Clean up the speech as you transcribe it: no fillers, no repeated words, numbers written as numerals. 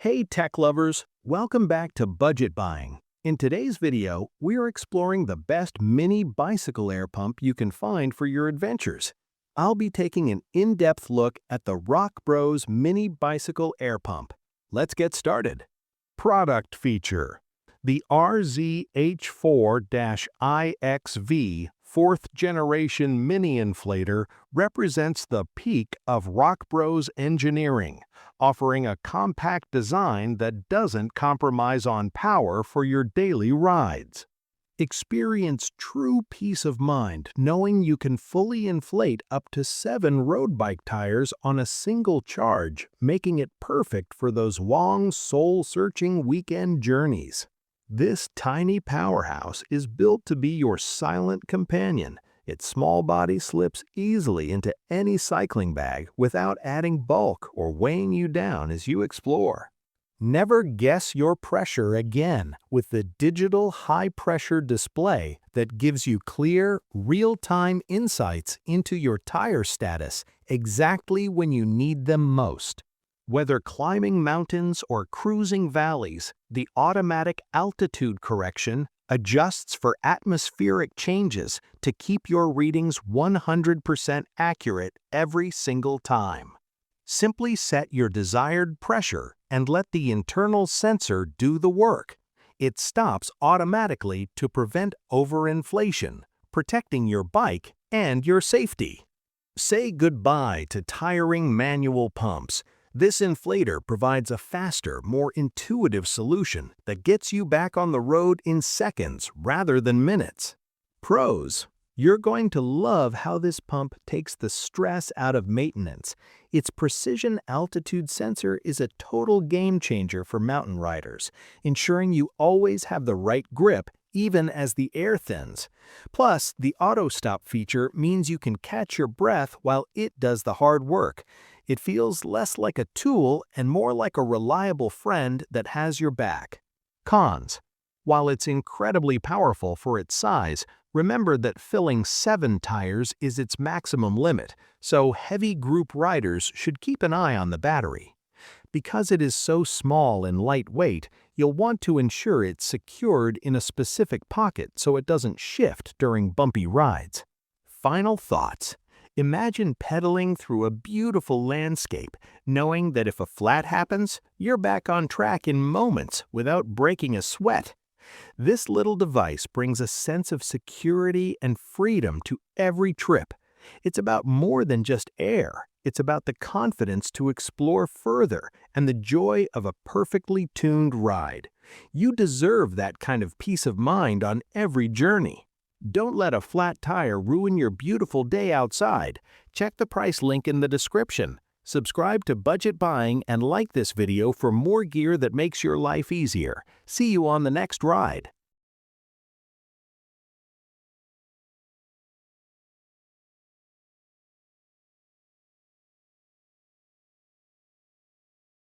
Hey tech lovers, welcome back to Budget Buying. In today's video, we are exploring the best mini bicycle air pump you can find for your adventures. I'll be taking an in-depth look at the Rock Bros Mini Bicycle Air Pump. Let's get started. Product feature. The RZH4-IXV 4th generation mini inflator represents the peak of Rock Bros engineering, offering a compact design that doesn't compromise on power for your daily rides. Experience true peace of mind knowing you can fully inflate up to 7 road bike tires on a single charge, making it perfect for those long, soul-searching weekend journeys. This tiny powerhouse is built to be your silent companion. Its small body slips easily into any cycling bag without adding bulk or weighing you down as you explore. Never guess your pressure again with the digital high-pressure display that gives you clear, real-time insights into your tire status exactly when you need them most. Whether climbing mountains or cruising valleys, the automatic altitude correction adjusts for atmospheric changes to keep your readings 100% accurate every single time. Simply set your desired pressure and let the internal sensor do the work. It stops automatically to prevent overinflation, protecting your bike and your safety. Say goodbye to tiring manual pumps. This inflator provides a faster, more intuitive solution that gets you back on the road in seconds rather than minutes. Pros: you're going to love how this pump takes the stress out of maintenance. Its precision altitude sensor is a total game changer for mountain riders, ensuring you always have the right grip even as the air thins. Plus, the auto stop feature means you can catch your breath while it does the hard work. It feels less like a tool and more like a reliable friend that has your back. Cons: while it's incredibly powerful for its size, remember that filling 7 tires is its maximum limit, so heavy group riders should keep an eye on the battery. Because it is so small and lightweight, you'll want to ensure it's secured in a specific pocket so it doesn't shift during bumpy rides. Final thoughts. Imagine pedaling through a beautiful landscape, knowing that if a flat happens, you're back on track in moments without breaking a sweat. This little device brings a sense of security and freedom to every trip. It's about more than just air. It's about the confidence to explore further and the joy of a perfectly tuned ride. You deserve that kind of peace of mind on every journey. Don't let a flat tire ruin your beautiful day outside. Check the price link in the description. Subscribe to Budget Buying and like this video for more gear that makes your life easier. See you on the next ride.